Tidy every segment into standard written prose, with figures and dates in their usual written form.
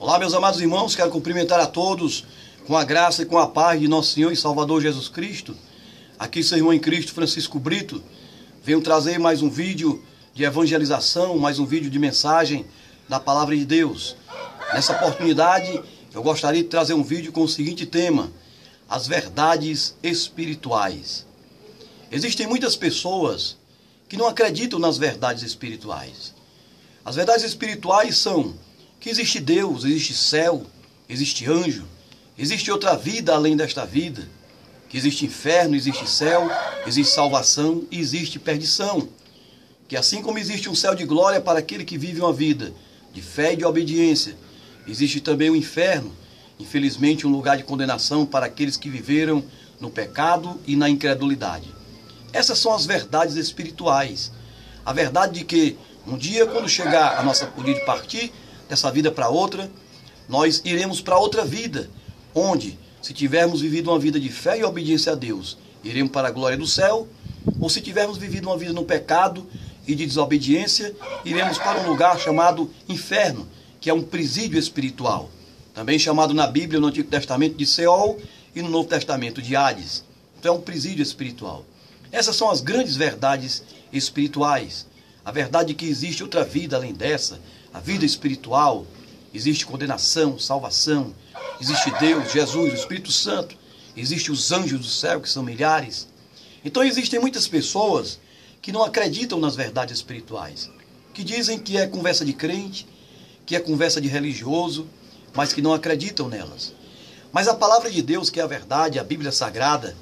Olá, meus amados irmãos, quero cumprimentar a todos com a graça e com a paz de nosso Senhor e Salvador Jesus Cristo. Aqui, seu irmão em Cristo, Francisco Brito, venho trazer mais um vídeo de evangelização, mais um vídeo de mensagem da Palavra de Deus. Nessa oportunidade, eu gostaria de trazer um vídeo com o seguinte tema: as verdades espirituais. Existem muitas pessoas que não acreditam nas verdades espirituais. As verdades espirituais são que existe Deus, existe céu, existe anjo, existe outra vida além desta vida, que existe inferno, existe céu, existe salvação e existe perdição. Que assim como existe um céu de glória para aquele que vive uma vida de fé e de obediência, existe também o inferno, infelizmente um lugar de condenação para aqueles que viveram no pecado e na incredulidade. Essas são as verdades espirituais. A verdade de que um dia, quando chegar a nossa hora de partir dessa vida para outra, nós iremos para outra vida, onde, se tivermos vivido uma vida de fé e obediência a Deus, iremos para a glória do céu, ou se tivermos vivido uma vida no pecado e de desobediência, iremos para um lugar chamado inferno, que é um presídio espiritual, também chamado na Bíblia, no Antigo Testamento, de Seol, e no Novo Testamento, de Hades. Então é um presídio espiritual. Essas são as grandes verdades espirituais. A verdade de que existe outra vida além dessa, a vida espiritual. Existe condenação, salvação, existe Deus, Jesus, o Espírito Santo, existem os anjos do céu, que são milhares. Então existem muitas pessoas que não acreditam nas verdades espirituais, que dizem que é conversa de crente, que é conversa de religioso, mas que não acreditam nelas. Mas a palavra de Deus, que é a verdade, a Bíblia Sagrada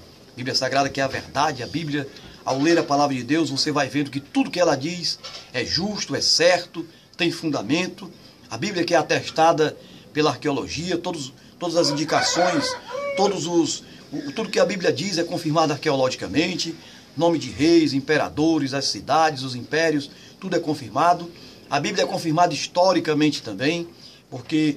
que é a verdade, a Bíblia, ao ler a palavra de Deus, você vai vendo que tudo que ela diz é justo, é certo, tem fundamento. A Bíblia que é atestada pela arqueologia, todas as indicações, tudo que a Bíblia diz é confirmado arqueologicamente. Nome de reis, imperadores, as cidades, os impérios, tudo é confirmado. A Bíblia é confirmada historicamente também, porque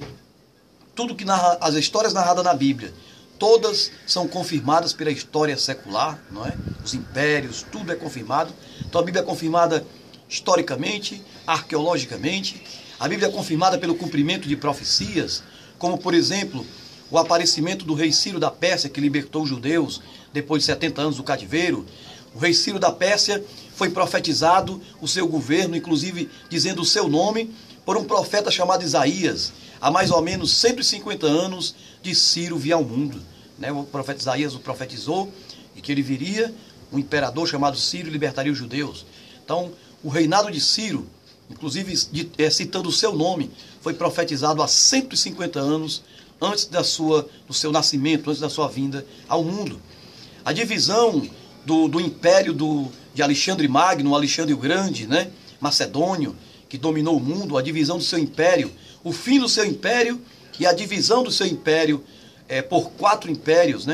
tudo que narra, as histórias narradas na Bíblia, todas são confirmadas pela história secular, não é? Os impérios, tudo é confirmado. Então a Bíblia é confirmada historicamente, arqueologicamente. A Bíblia é confirmada pelo cumprimento de profecias, como por exemplo, o aparecimento do rei Ciro da Pérsia, que libertou os judeus depois de 70 anos do cativeiro. O rei Ciro da Pérsia foi profetizado o seu governo, inclusive dizendo o seu nome, por um profeta chamado Isaías. Há mais ou menos 150 anos de Ciro vir ao mundo. O profeta Isaías o profetizou e que ele viria, um imperador chamado Ciro, e libertaria os judeus. Então, o reinado de Ciro, inclusive citando o seu nome, foi profetizado há 150 anos antes do seu nascimento, antes da sua vinda ao mundo. A divisão do império de Alexandre Magno, Alexandre o Grande, macedônio, que dominou o mundo, a divisão do seu império, o fim do seu império e a divisão do seu império por 4 impérios,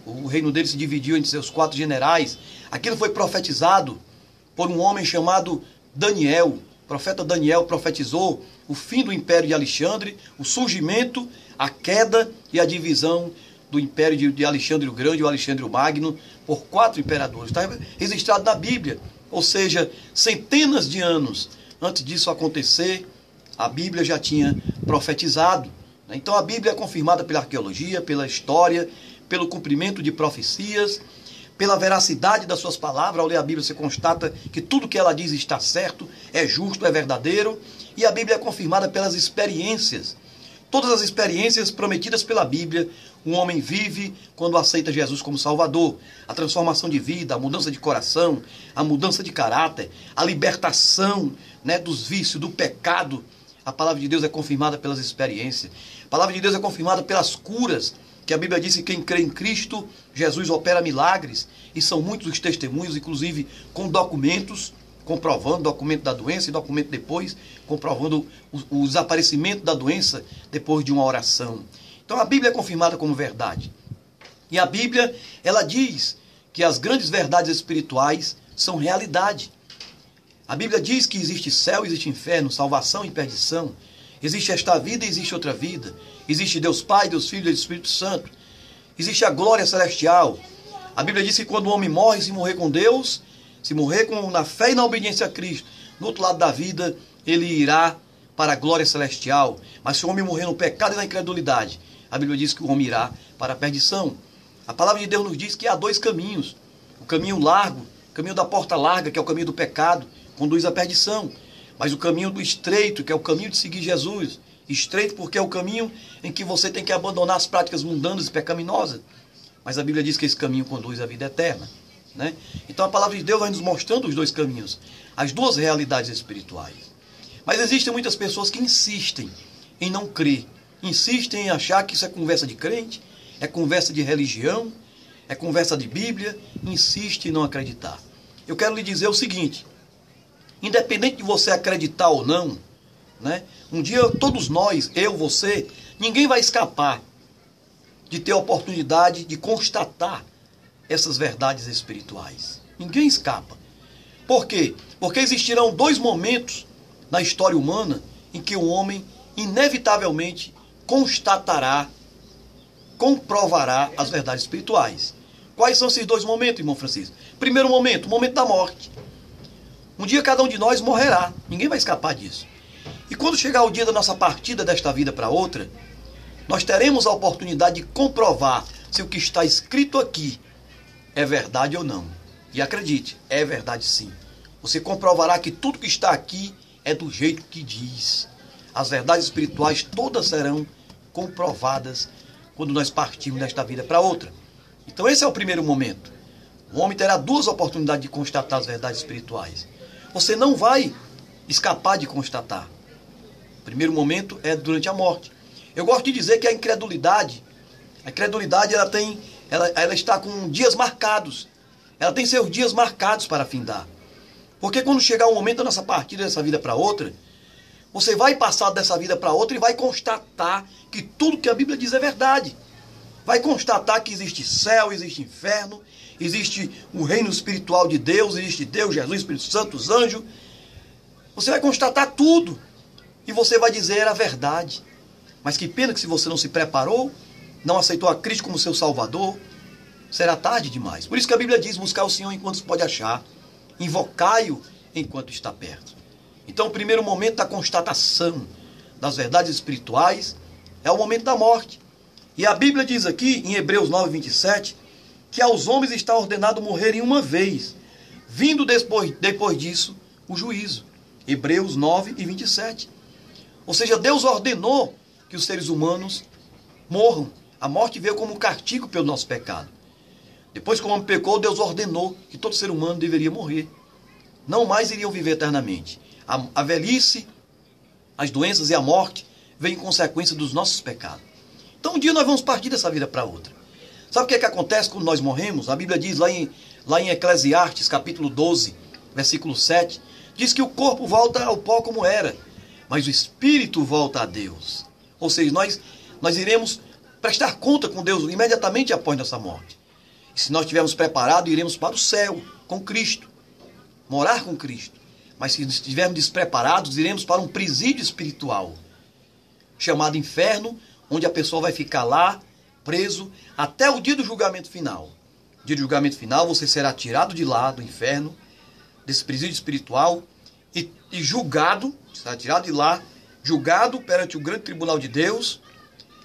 O reino dele se dividiu entre seus 4 generais. Aquilo foi profetizado por um homem chamado Daniel. O profeta Daniel profetizou o fim do império de Alexandre, o surgimento, a queda e a divisão do império de Alexandre o Grande, o Alexandre o Magno, por 4 imperadores. Está registrado na Bíblia. Ou seja, centenas de anos antes disso acontecer, a Bíblia já tinha profetizado. Então a Bíblia é confirmada pela arqueologia, pela história, pelo cumprimento de profecias, pela veracidade das suas palavras. Ao ler a Bíblia você constata que tudo que ela diz está certo, é justo, é verdadeiro. E a Bíblia é confirmada pelas experiências. Todas as experiências prometidas pela Bíblia, um homem vive quando aceita Jesus como Salvador. A transformação de vida, a mudança de coração, a mudança de caráter, a libertação dos vícios, do pecado. A palavra de Deus é confirmada pelas experiências. A palavra de Deus é confirmada pelas curas, que a Bíblia diz que quem crê em Cristo, Jesus opera milagres, e são muitos os testemunhos, inclusive com documentos, comprovando o documento da doença e documento depois, comprovando o desaparecimento da doença depois de uma oração. Então a Bíblia é confirmada como verdade. E a Bíblia, ela diz que as grandes verdades espirituais são realidade. A Bíblia diz que existe céu, existe inferno, salvação e perdição. Existe esta vida e existe outra vida. Existe Deus Pai, Deus Filho e Deus Espírito Santo. Existe a glória celestial. A Bíblia diz que quando o homem morre, se morrer com Deus, se morrer na fé e na obediência a Cristo, no outro lado da vida, ele irá para a glória celestial, mas se o homem morrer no pecado e na incredulidade, a Bíblia diz que o homem irá para a perdição. A palavra de Deus nos diz que há dois caminhos. O caminho largo, o caminho da porta larga, que é o caminho do pecado, conduz à perdição. Mas o caminho do estreito, que é o caminho de seguir Jesus. Estreito porque é o caminho em que você tem que abandonar as práticas mundanas e pecaminosas. Mas a Bíblia diz que esse caminho conduz à vida eterna, né? Então a palavra de Deus vai nos mostrando os dois caminhos, as duas realidades espirituais. Mas existem muitas pessoas que insistem em não crer, insistem em achar que isso é conversa de crente, é conversa de religião, é conversa de Bíblia, insiste em não acreditar. Eu quero lhe dizer o seguinte, independente de você acreditar ou não, né? Um dia todos nós, eu, você, ninguém vai escapar de ter a oportunidade de constatar essas verdades espirituais. Ninguém escapa. Por quê? Porque existirão dois momentos na história humana em que o homem inevitavelmente constatará, comprovará as verdades espirituais. Quais são esses dois momentos, irmão Francisco? Primeiro momento, o momento da morte. Um dia cada um de nós morrerá. Ninguém vai escapar disso. E quando chegar o dia da nossa partida desta vida para outra, nós teremos a oportunidade de comprovar se o que está escrito aqui é verdade ou não. E acredite, é verdade sim. Você comprovará que tudo que está aqui é do jeito que diz. As verdades espirituais todas serão comprovadas quando nós partirmos desta vida para outra. Então esse é o primeiro momento. O homem terá duas oportunidades de constatar as verdades espirituais. Você não vai escapar de constatar. O primeiro momento é durante a morte. Eu gosto de dizer que a incredulidade ela está com dias marcados. Ela tem seus dias marcados para findar. Porque quando chegar o momento da nossa partida dessa vida para outra, você vai passar dessa vida para outra e vai constatar que tudo que a Bíblia diz é verdade. Vai constatar que existe céu, existe inferno, existe o reino espiritual de Deus, existe Deus, Jesus, Espírito Santo, os anjos. Você vai constatar tudo. E você vai dizer era verdade. Mas que pena que se você não se preparou, não aceitou a Cristo como seu Salvador, será tarde demais. Por isso que a Bíblia diz, buscar o Senhor enquanto se pode achar, invocai-o enquanto está perto. Então o primeiro momento da constatação das verdades espirituais é o momento da morte. E a Bíblia diz aqui, em Hebreus 9, 27, que aos homens está ordenado morrerem uma vez, vindo depois disso o juízo. Hebreus 9 e 27. Ou seja, Deus ordenou que os seres humanos morram. A morte veio como castigo pelo nosso pecado. Depois que o homem pecou, Deus ordenou que todo ser humano deveria morrer. Não mais iriam viver eternamente. A velhice, as doenças e a morte vêm em consequência dos nossos pecados. Então um dia nós vamos partir dessa vida para outra. Sabe o que é que acontece quando nós morremos? A Bíblia diz lá em Eclesiastes, capítulo 12, versículo 7, diz que o corpo volta ao pó como era, mas o espírito volta a Deus. Ou seja, nós iremos prestar conta com Deus imediatamente após nossa morte. E se nós estivermos preparados, iremos para o céu com Cristo, morar com Cristo. Mas se estivermos despreparados, iremos para um presídio espiritual, chamado inferno, onde a pessoa vai ficar lá, preso, até o dia do julgamento final. No dia do julgamento final, você será tirado de lá, do inferno, desse presídio espiritual, e julgado, será tirado de lá, julgado perante o grande tribunal de Deus,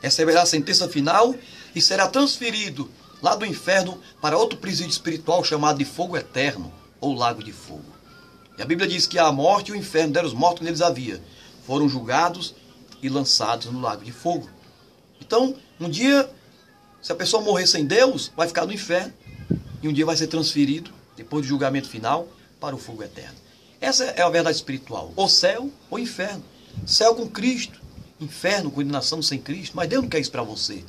receberá a sentença final e será transferido lá do inferno para outro presídio espiritual chamado de fogo eterno, ou lago de fogo. E a Bíblia diz que a morte e o inferno deram os mortos que neles havia, foram julgados e lançados no lago de fogo. Então, um dia, se a pessoa morrer sem Deus, vai ficar no inferno, e um dia vai ser transferido, depois do julgamento final, para o fogo eterno. Essa é a verdade espiritual, ou céu ou inferno. Céu com Cristo, inferno, condenação sem Cristo, mas Deus não quer isso para você.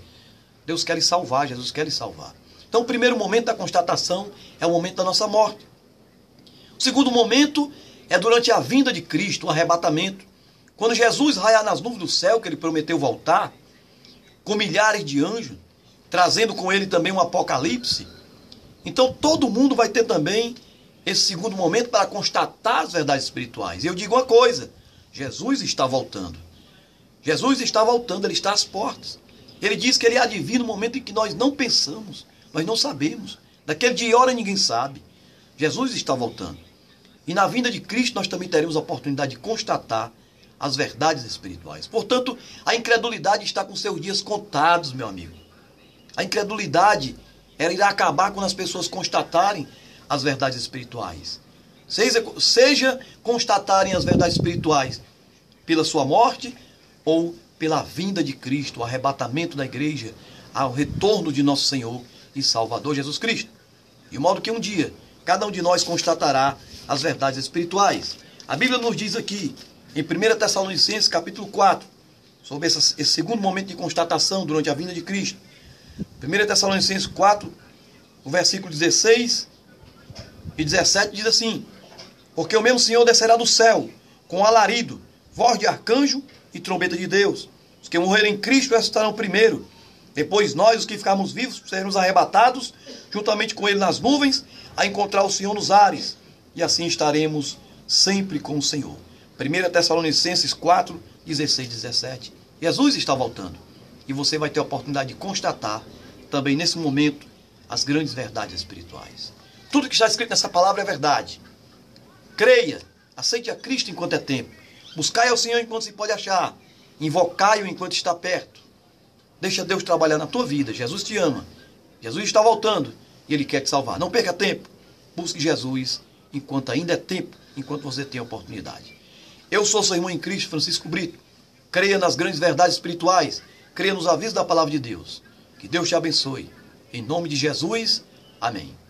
Deus quer lhe salvar, Jesus quer lhe salvar. Então o primeiro momento da constatação é o momento da nossa morte. O segundo momento é durante a vinda de Cristo, o arrebatamento. Quando Jesus raiar nas nuvens do céu, que ele prometeu voltar, com milhares de anjos, trazendo com ele também um apocalipse. Então todo mundo vai ter também esse segundo momento para constatar as verdades espirituais. E eu digo uma coisa, Jesus está voltando. Jesus está voltando, ele está às portas. Ele diz que ele há de vir no momento em que nós não pensamos, nós não sabemos. Daquele dia e hora ninguém sabe. Jesus está voltando. E na vinda de Cristo nós também teremos a oportunidade de constatar as verdades espirituais. Portanto, a incredulidade está com seus dias contados, meu amigo. A incredulidade, ela irá acabar quando as pessoas constatarem as verdades espirituais. Seja constatarem as verdades espirituais pela sua morte ou pela vinda de Cristo, o arrebatamento da igreja, ao retorno de nosso Senhor e Salvador Jesus Cristo. De modo que um dia, cada um de nós constatará as verdades espirituais. A Bíblia nos diz aqui, em 1 Tessalonicenses, capítulo 4, sobre esse segundo momento de constatação durante a vinda de Cristo. 1 Tessalonicenses 4, o versículo 16 e 17 diz assim: porque o mesmo Senhor descerá do céu com alarido, voz de arcanjo e trombeta de Deus. Os que morrerem em Cristo ressuscitarão primeiro. Depois nós, os que ficarmos vivos, seremos arrebatados, juntamente com ele nas nuvens, a encontrar o Senhor nos ares. E assim estaremos sempre com o Senhor. 1 Tessalonicenses 4, 16 e 17. Jesus está voltando. E você vai ter a oportunidade de constatar, também nesse momento, as grandes verdades espirituais. Tudo que está escrito nessa palavra é verdade. Creia, aceite a Cristo enquanto é tempo. Buscai ao Senhor enquanto se pode achar. Invocai-o enquanto está perto. Deixa Deus trabalhar na tua vida. Jesus te ama. Jesus está voltando e Ele quer te salvar. Não perca tempo. Busque Jesus enquanto ainda é tempo, enquanto você tem a oportunidade. Eu sou seu irmão em Cristo, Francisco Brito. Creia nas grandes verdades espirituais. Creia nos avisos da palavra de Deus. Que Deus te abençoe. Em nome de Jesus, amém.